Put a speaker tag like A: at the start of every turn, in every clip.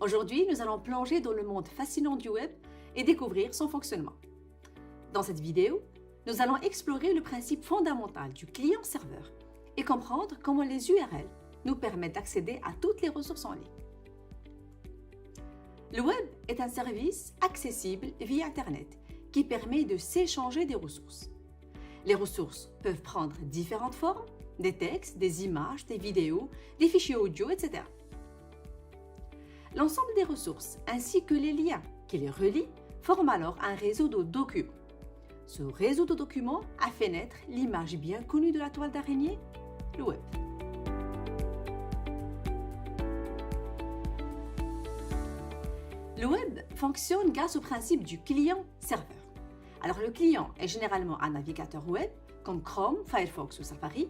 A: Aujourd'hui, nous allons plonger dans le monde fascinant du web et découvrir son fonctionnement. Dans cette vidéo, nous allons explorer le principe fondamental du client-serveur et comprendre comment les URL nous permettent d'accéder à toutes les ressources en ligne. Le web est un service accessible via Internet qui permet de s'échanger des ressources. Les ressources peuvent prendre différentes formes, des textes, des images, des vidéos, des fichiers audio, etc. L'ensemble des ressources ainsi que les liens qui les relient forment alors un réseau de documents. Ce réseau de documents a fait naître l'image bien connue de la toile d'araignée, le web. Le web fonctionne grâce au principe du client-serveur. Alors le client est généralement un navigateur web comme Chrome, Firefox ou Safari,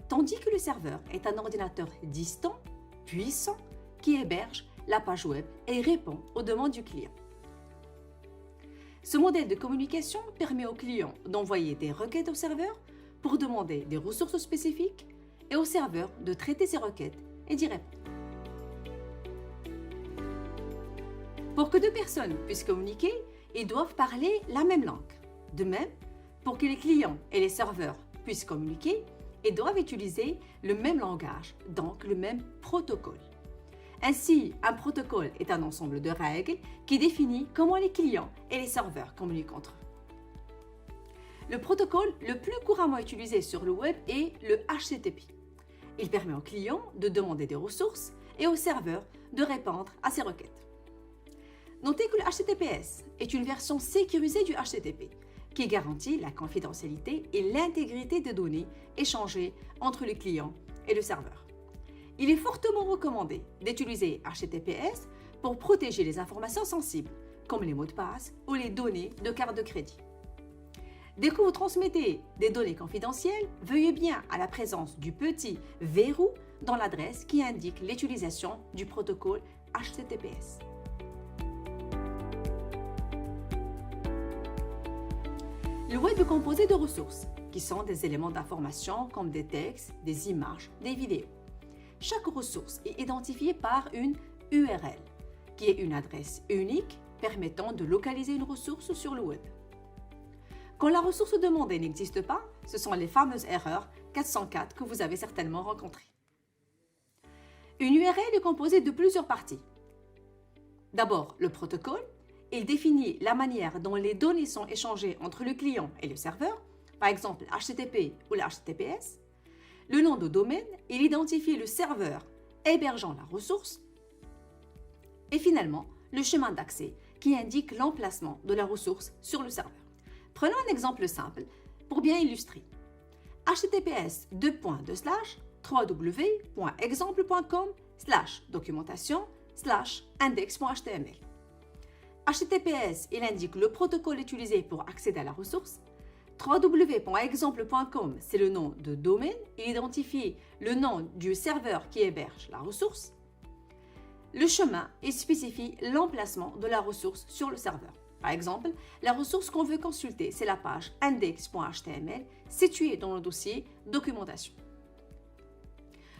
A: tandis que le serveur est un ordinateur distant, puissant, qui héberge la page web et répond aux demandes du client. Ce modèle de communication permet au client d'envoyer des requêtes au serveur pour demander des ressources spécifiques et au serveur de traiter ces requêtes et d'y répondre. Pour que deux personnes puissent communiquer, ils doivent parler la même langue. De même, pour que les clients et les serveurs puissent communiquer, ils doivent utiliser le même langage, donc le même protocole. Ainsi, un protocole est un ensemble de règles qui définit comment les clients et les serveurs communiquent entre eux. Le protocole le plus couramment utilisé sur le web est le HTTP. Il permet aux clients de demander des ressources et aux serveurs de répondre à ces requêtes. Notez que le HTTPS est une version sécurisée du HTTP qui garantit la confidentialité et l'intégrité des données échangées entre le client et le serveur. Il est fortement recommandé d'utiliser HTTPS pour protéger les informations sensibles, comme les mots de passe ou les données de carte de crédit. Dès que vous transmettez des données confidentielles, veillez bien à la présence du petit verrou dans l'adresse qui indique l'utilisation du protocole HTTPS. Le web est composé de ressources, qui sont des éléments d'information comme des textes, des images, des vidéos. Chaque ressource est identifiée par une URL, qui est une adresse unique permettant de localiser une ressource sur le web. Quand la ressource demandée n'existe pas, ce sont les fameuses erreurs 404 que vous avez certainement rencontrées. Une URL est composée de plusieurs parties. D'abord, le protocole. Il définit la manière dont les données sont échangées entre le client et le serveur, par exemple HTTP ou le HTTPS. Le nom de domaine, il identifie le serveur hébergeant la ressource. Et finalement, le chemin d'accès qui indique l'emplacement de la ressource sur le serveur. Prenons un exemple simple pour bien illustrer. https://www.exemple.com/documentation/index.html. HTTPS, il indique le protocole utilisé pour accéder à la ressource. www.exemple.com, c'est le nom de domaine. Il identifie le nom du serveur qui héberge la ressource. Le chemin, il spécifie l'emplacement de la ressource sur le serveur. Par exemple, la ressource qu'on veut consulter, c'est la page index.html située dans le dossier documentation.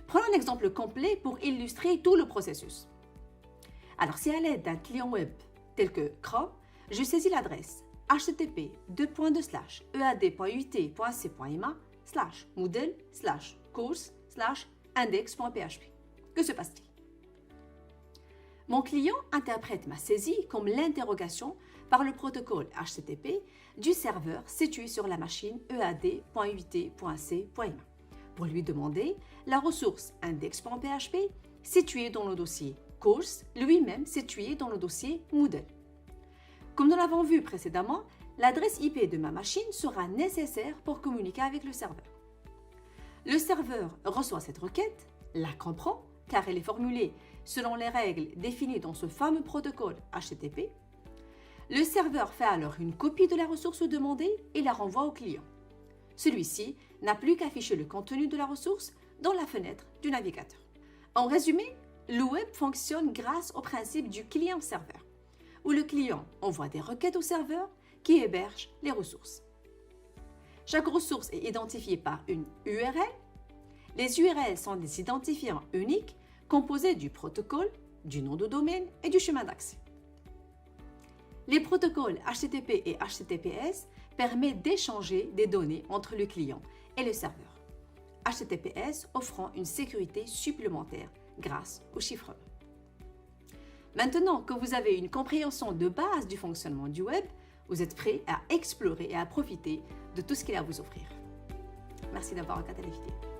A: Prenons un exemple complet pour illustrer tout le processus. Alors, si à l'aide d'un client web tel que Chrome, je saisis l'adresse http://ead.ut.ac.ima/moodle/course/index.php. Que se passe-t-il? Mon client interprète ma saisie comme l'interrogation par le protocole HTTP du serveur situé sur la machine ead.ut.ac.ima pour lui demander la ressource index.php située dans le dossier course, lui-même situé dans le dossier Moodle. Comme nous l'avons vu précédemment, l'adresse IP de ma machine sera nécessaire pour communiquer avec le serveur. Le serveur reçoit cette requête, la comprend, car elle est formulée selon les règles définies dans ce fameux protocole HTTP. Le serveur fait alors une copie de la ressource demandée et la renvoie au client. Celui-ci n'a plus qu'à afficher le contenu de la ressource dans la fenêtre du navigateur. En résumé, le web fonctionne grâce au principe du client-serveur, où le client envoie des requêtes au serveur qui héberge les ressources. Chaque ressource est identifiée par une URL. Les URL sont des identifiants uniques composés du protocole du nom de domaine et du chemin d'accès. Les protocoles HTTP et HTTPS permettent d'échanger des données entre le client et le serveur. HTTPS offrant une sécurité supplémentaire grâce au chiffrement. Maintenant que vous avez une compréhension de base du fonctionnement du web, vous êtes prêt à explorer et à profiter de tout ce qu'il a à vous offrir. Merci d'avoir regardé la vidéo.